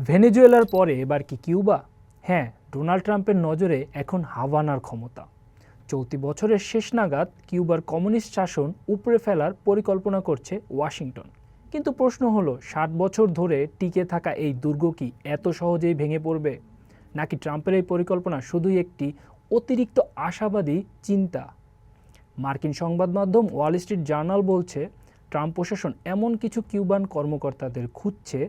ভেনেজুয়েলার পরে এবার কি কিউবা? হ্যাঁ, ডোনাল্ড ট্রাম্পের নজরে এখন হাভানার ক্ষমতা। চলতি বছরের শেষ নাগাদ কিউবার কমিউনিস্ট শাসন উপড়ে ফেলার পরিকল্পনা করছে ওয়াশিংটন। কিন্তু প্রশ্ন হলো, 60 বছর ধরে টিকে থাকা এই দুর্গ কি এত সহজেই ভেঙে পড়বে, নাকি ট্রাম্পের এই পরিকল্পনা শুধুই একটি অতিরিক্ত আশাবাদী চিন্তা? মার্কিন সংবাদ মাধ্যম ওয়াল স্ট্রিট জার্নাল বলছে, ট্রাম্প প্রশাসন এমন কিছু কিউবান কর্মকর্তাদের খুঁজছে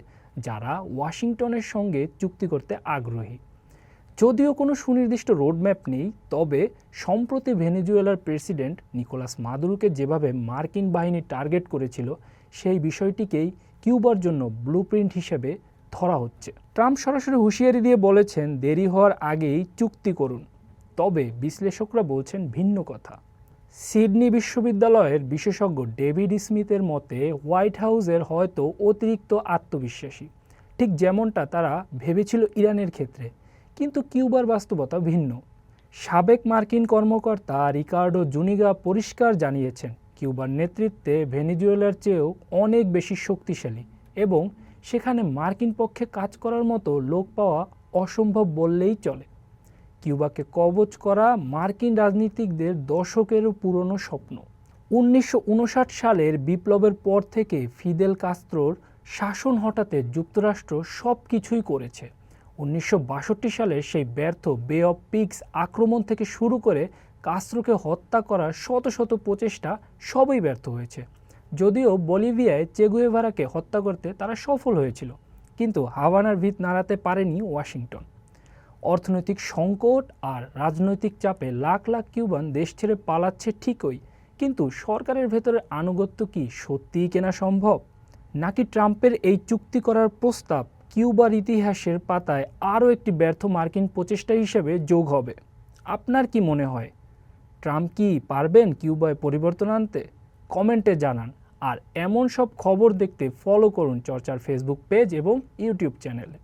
যারা ওয়াশিংটনের সঙ্গে চুক্তি করতে আগ্রহী। যদিও কোনো সুনির্দিষ্ট রোডম্যাপ নেই, তবে সম্প্রতি ভেনেজুয়েলার প্রেসিডেন্ট নিকোলাস মাদুরোকে যেভাবে মার্কিন বাহিনী টার্গেট করেছিল, সেই বিষয়টিকেই কিউবার জন্য ব্লুপ্রিন্ট হিসেবে ধরা হচ্ছে। ট্রাম্প সরাসরি হুঁশিয়ারি দিয়ে বলেছেন, দেরি হওয়ার আগেই চুক্তি করুন। তবে বিশ্লেষকরা বলছেন ভিন্ন কথা। সিডনি বিশ্ববিদ্যালয়ের বিশেষজ্ঞ ডেভিড স্মিথের মতে, হোয়াইট হাউসের হয়তো অতিরিক্ত আত্মবিশ্বাসী, ঠিক যেমনটা তারা ভেবেছিল ইরানের ক্ষেত্রে। কিন্তু কিউবার বাস্তবতা ভিন্ন। সাবেক মার্কিন কর্মকর্তা রিকার্ডো জুনিগা পরিষ্কার জানিয়েছেন, কিউবার নেতৃত্বে ভেনেজুয়েলার চেয়েও অনেক বেশি শক্তিশালী এবং সেখানে মার্কিন পক্ষে কাজ করার মতো লোক পাওয়া অসম্ভব বললেই চলে। কিউবাকে কবজ করা মার্কিন রাজনীতিকদের দশকেরও পুরনো স্বপ্ন। 1959 সালের বিপ্লবের পর থেকে ফিদেল কাস্ত্রোর শাসন হটাতে যুক্তরাষ্ট্র সব কিছুই করেছে। 1962 সালের সেই ব্যর্থ বে অফ পিগস আক্রমণ থেকে শুরু করে কাস্ত্রোকে হত্যা করার শত শত প্রচেষ্টা সবই ব্যর্থ হয়েছে। যদিও বলিভিয়ায় চে গুয়েভারাকে হত্যা করতে তারা সফল হয়েছিল, কিন্তু হাভানার ভিত নাড়াতে পারেনি ওয়াশিংটন। অর্থনৈতিক সংকট আর রাজনৈতিক চাপে লাখ লাখ কিউবান দেশ ছেড়ে পালাচ্ছে ঠিকই, কিন্তু সরকারের ভেতরে আনুগত্য কি সত্যিই কেনা সম্ভব? নাকি ট্রাম্পের এই চুক্তি করার প্রস্তাব কিউবার ইতিহাসের পাতায় আরও একটি ব্যর্থ মার্কিন প্রচেষ্টা হিসেবে যোগ হবে? আপনার কি মনে হয়, ট্রাম্প কি পারবেন কিউবায় পরিবর্তন আনতে? কমেন্টে জানান। আর এমন সব খবর দেখতে ফলো করুন চর্চার ফেসবুক পেজ এবং ইউটিউব চ্যানেলে।